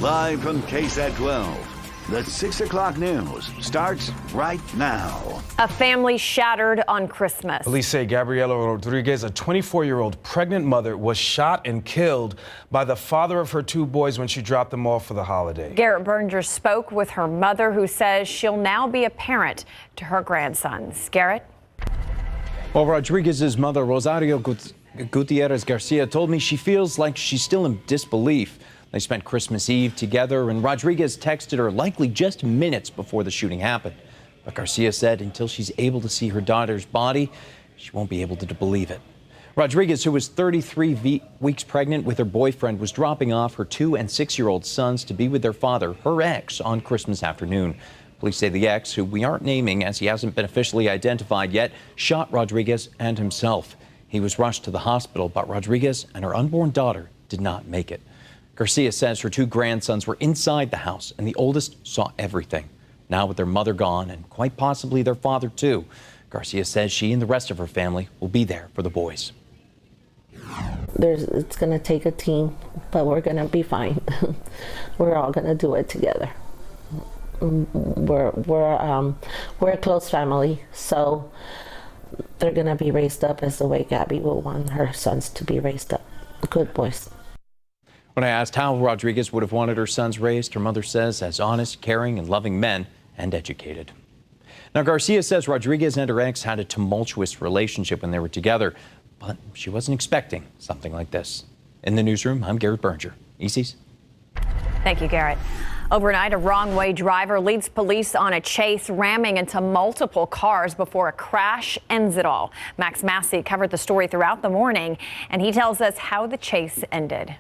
Live from KSAT12, the 6 o'clock news starts right now. A family shattered on Christmas. Police say Gabriela Rodriguez, a 24-year-old pregnant mother, was shot and killed by the father of her two boys when she dropped them off for the holiday. Garrett Berger spoke with her mother, who says she'll now be a parent to her grandsons. Garrett? Well, Rodriguez's mother, Rosario Gutierrez Garcia, told me she feels like she's still in disbelief. They spent Christmas Eve together, and Rodriguez texted her likely just minutes before the shooting happened. But Garcia said until she's able to see her daughter's body, she won't be able to believe it. Rodriguez, who was 33 weeks pregnant with her boyfriend, was dropping off her 2- and 6-year-old sons to be with their father, her ex, on Christmas afternoon. Police say the ex, who we aren't naming as he hasn't been officially identified yet, shot Rodriguez and himself. He was rushed to the hospital, but Rodriguez and her unborn daughter did not make it. Garcia says her two grandsons were inside the house, and the oldest saw everything. Now with their mother gone, and quite possibly their father too, Garcia says she and the rest of her family will be there for the boys. It's going to take a team, but we're going to be fine. We're all going to do it together. We're a close family, so they're going to be raised up as the way Gabby will want her sons to be raised up. Good boys. When I asked how Rodriguez would have wanted her sons raised, her mother says as honest, caring, and loving men, and educated. Now, Garcia says Rodriguez and her ex had a tumultuous relationship when they were together, but she wasn't expecting something like this. In the newsroom, I'm Garrett Berger. EC's. Thank you, Garrett. Overnight, a wrong-way driver leads police on a chase, ramming into multiple cars before a crash ends it all. Max Massey covered the story throughout the morning, and he tells us how the chase ended.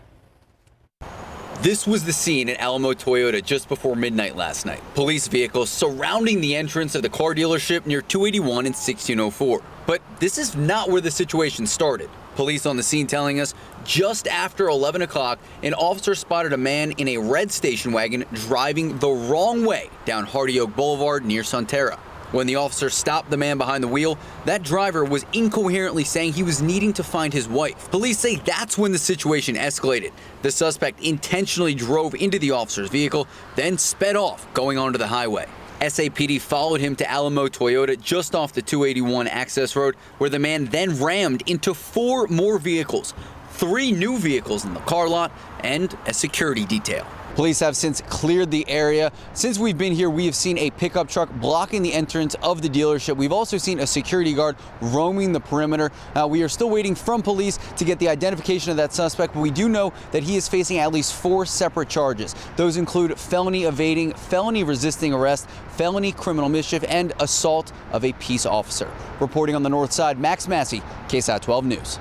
This was the scene at Alamo Toyota just before midnight last night. Police vehicles surrounding the entrance of the car dealership near 281 and 1604. But this is not where the situation started. Police on the scene telling us just after 11 o'clock, an officer spotted a man in a red station wagon driving the wrong way down Hardy Oak Boulevard near Sonterra. When the officer stopped the man behind the wheel, that driver was incoherently saying he was needing to find his wife. Police say that's when the situation escalated. The suspect intentionally drove into the officer's vehicle, then sped off, going onto the highway. SAPD followed him to Alamo Toyota just off the 281 access road, where the man then rammed into 4 more vehicles, 3 new vehicles in the car lot, and a security detail. Police have since cleared the area. Since we've been here, we have seen a pickup truck blocking the entrance of the dealership. We've also seen a security guard roaming the perimeter. We are still waiting from police to get the identification of that suspect, but we do know that he is facing at least 4 separate charges. Those include felony evading, felony resisting arrest, felony criminal mischief, and assault of a peace officer. Reporting on the north side, Max Massey, KSAT12 News.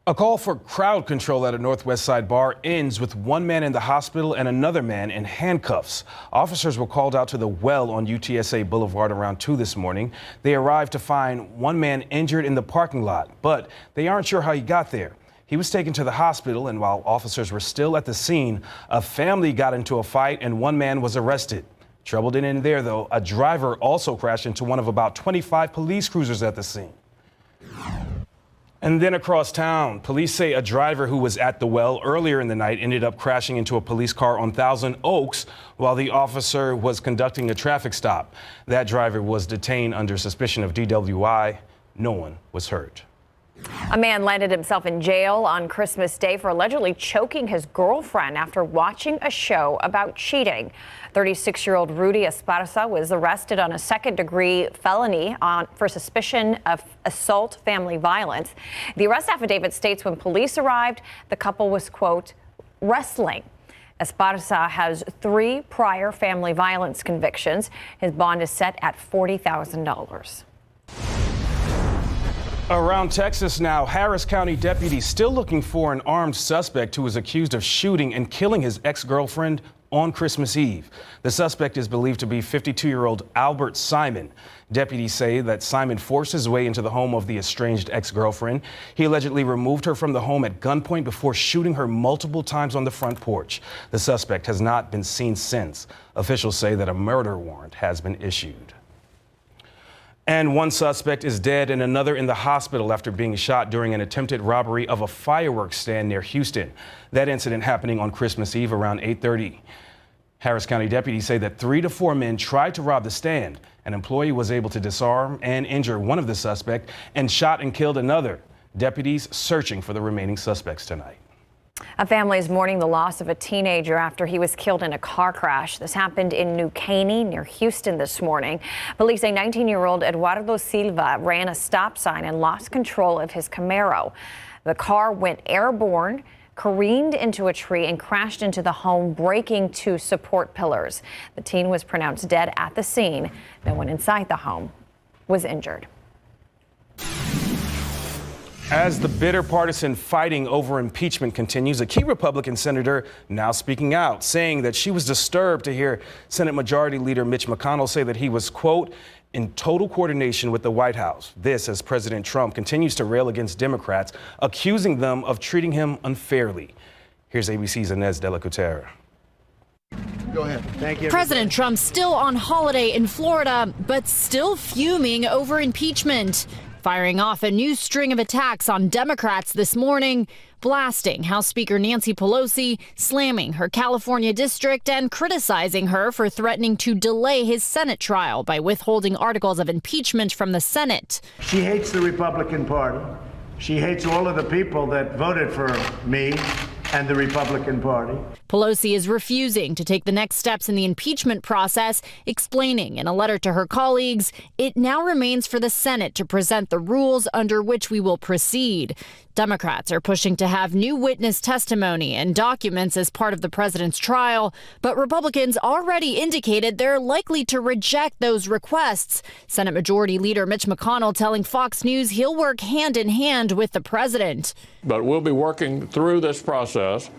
A call for crowd control at a Northwest Side bar ends with one man in the hospital and another man in handcuffs. Officers were called out to the well on UTSA Boulevard around 2 this morning. They arrived to find one man injured in the parking lot, but they aren't sure how he got there. He was taken to the hospital, and while officers were still at the scene, a family got into a fight and one man was arrested. Trouble didn't end there, though. A driver also crashed into one of about 25 police cruisers at the scene. And then across town, police say a driver who was at the well earlier in the night ended up crashing into a police car on Thousand Oaks while the officer was conducting a traffic stop. That driver was detained under suspicion of DWI. No one was hurt. A man landed himself in jail on Christmas Day for allegedly choking his girlfriend after watching a show about cheating. 36-year-old Rudy Esparza was arrested on a second-degree felony for suspicion of assault family violence. The arrest affidavit states when police arrived, the couple was, quote, wrestling. Esparza has 3 prior family violence convictions. His bond is set at $40,000. Around Texas now, Harris County deputies still looking for an armed suspect who was accused of shooting and killing his ex-girlfriend on Christmas Eve. The suspect is believed to be 52-year-old Albert Simon. Deputies say that Simon forced his way into the home of the estranged ex-girlfriend. He allegedly removed her from the home at gunpoint before shooting her multiple times on the front porch. The suspect has not been seen since. Officials say that a murder warrant has been issued. And one suspect is dead and another in the hospital after being shot during an attempted robbery of a fireworks stand near Houston. That incident happening on Christmas Eve around 8:30. Harris County deputies say that 3 to 4 men tried to rob the stand. An employee was able to disarm and injure one of the suspects and shot and killed another. Deputies searching for the remaining suspects tonight. A family is mourning the loss of a teenager after he was killed in a car crash. This happened in New Caney near Houston this morning. Police say 19-year-old Eduardo Silva ran a stop sign and lost control of his Camaro. The car went airborne, careened into a tree and crashed into the home, breaking 2 support pillars. The teen was pronounced dead at the scene. No one inside the home was injured. As the bitter partisan fighting over impeachment continues, a key Republican senator now speaking out, saying that she was disturbed to hear Senate Majority Leader Mitch McConnell say that he was, quote, in total coordination with the White House. This as President Trump continues to rail against Democrats, accusing them of treating him unfairly. Here's ABC's Inez de la Cutera. Go ahead. Thank you. President Trump still on holiday in Florida, but still fuming over impeachment, firing off a new string of attacks on Democrats this morning, blasting House Speaker Nancy Pelosi, slamming her California district, and criticizing her for threatening to delay his Senate trial by withholding articles of impeachment from the Senate. She hates the Republican Party. She hates all of the people that voted for me and the Republican Party. Pelosi is refusing to take the next steps in the impeachment process, explaining in a letter to her colleagues, it now remains for the Senate to present the rules under which we will proceed. Democrats are pushing to have new witness testimony and documents as part of the president's trial, but Republicans already indicated they're likely to reject those requests. Senate Majority Leader Mitch McConnell telling Fox News he'll work hand in hand with the president. But we'll be working through this process,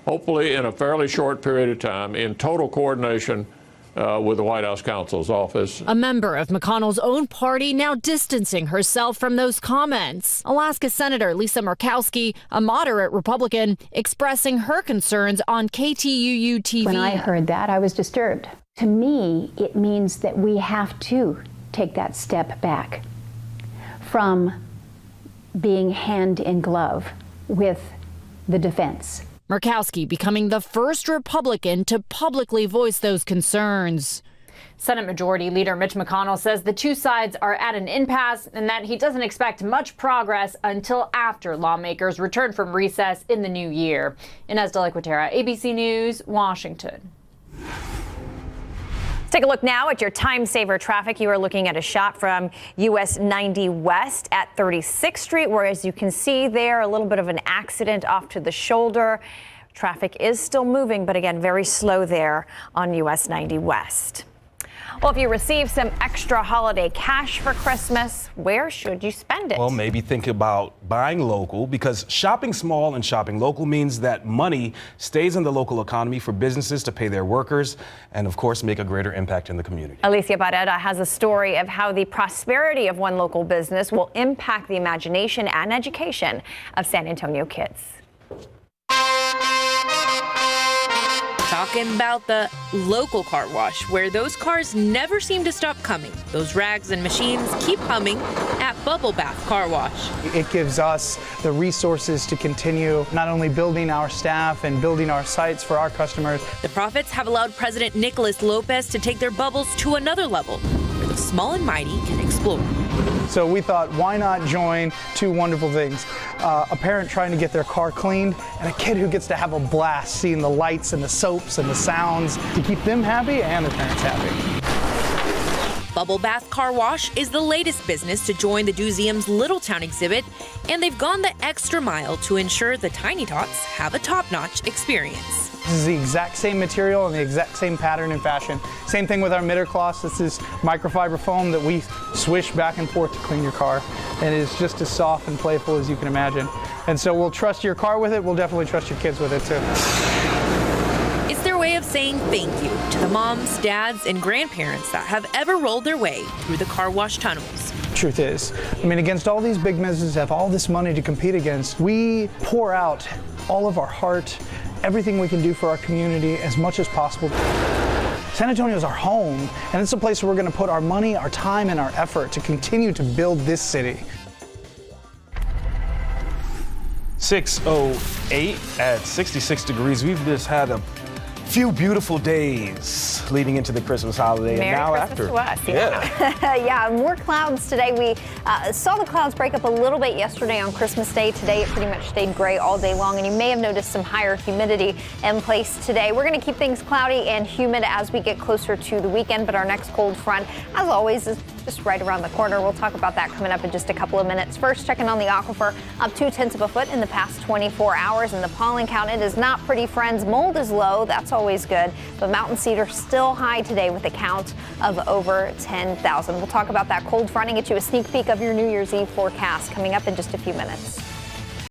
hopefully in a fairly short period of time, in total coordination with the White House counsel's office. A member of McConnell's own party now distancing herself from those comments. Alaska Senator Lisa Murkowski, a moderate Republican, expressing her concerns on KTUU TV. When I heard that, I was disturbed. To me, it means that we have to take that step back from being hand in glove with the defense. Murkowski becoming the first Republican to publicly voice those concerns. Senate Majority Leader Mitch McConnell says the two sides are at an impasse and that he doesn't expect much progress until after lawmakers return from recess in the new year. Inez de la Cutera, ABC News, Washington. Take a look now at your time saver traffic. You are looking at a shot from US 90 West at 36th Street, where, as you can see there, a little bit of an accident off to the shoulder. Traffic is still moving, but again, very slow there on US 90 West. Well, if you receive some extra holiday cash for Christmas, where should you spend it? Well, maybe think about buying local, because shopping small and shopping local means that money stays in the local economy for businesses to pay their workers and, of course, make a greater impact in the community. Alicia Barrera has a story of how the prosperity of one local business will impact the imagination and education of San Antonio kids. Talking about the local car wash, where those cars never seem to stop coming. Those rags and machines keep humming at Bubble Bath Car Wash. It gives us the resources to continue not only building our staff and building our sites for our customers. The profits have allowed President Nicolas Lopez to take their bubbles to another level, where the small and mighty can explore. So we thought, why not join two wonderful things? A parent trying to get their car cleaned and a kid who gets to have a blast seeing the lights and the soaps and the sounds to keep them happy and their parents happy. Bubble Bath Car Wash is the latest business to join the Doozium's Littletown exhibit, and they've gone the extra mile to ensure the Tiny Tots have a top-notch experience. This is the exact same material and the exact same pattern and fashion. Same thing with our midder cloths. This is microfiber foam that we swish back and forth to clean your car. And it is just as soft and playful as you can imagine. And so we'll trust your car with it. We'll definitely trust your kids with it too. It's their way of saying thank you to the moms, dads, and grandparents that have ever rolled their way through the car wash tunnels. Truth is, I mean, against all these big businesses have all this money to compete against, we pour out all of our heart, everything we can do for our community as much as possible. San Antonio is our home, and it's a place where we're going to put our money, our time, and our effort to continue to build this city. 6:08 at 66 degrees. We've just had a few beautiful days leading into the Christmas holiday. Merry and now Christmas after. to us. Yeah. Yeah, more clouds today. We saw the clouds break up a little bit yesterday on Christmas Day. Today it pretty much stayed gray all day long, and you may have noticed some higher humidity in place today. We're going to keep things cloudy and humid as we get closer to the weekend, but our next cold front, as always, is just right around the corner. We'll talk about that coming up in just a couple of minutes. First, checking on the aquifer, up 0.2 foot in the past 24 hours, and the pollen count, it is not pretty, friends. Mold is low. That's always good, but mountain cedar still high today with a count of over 10,000. We'll talk about that cold front and get you a sneak peek of your New Year's Eve forecast coming up in just a few minutes.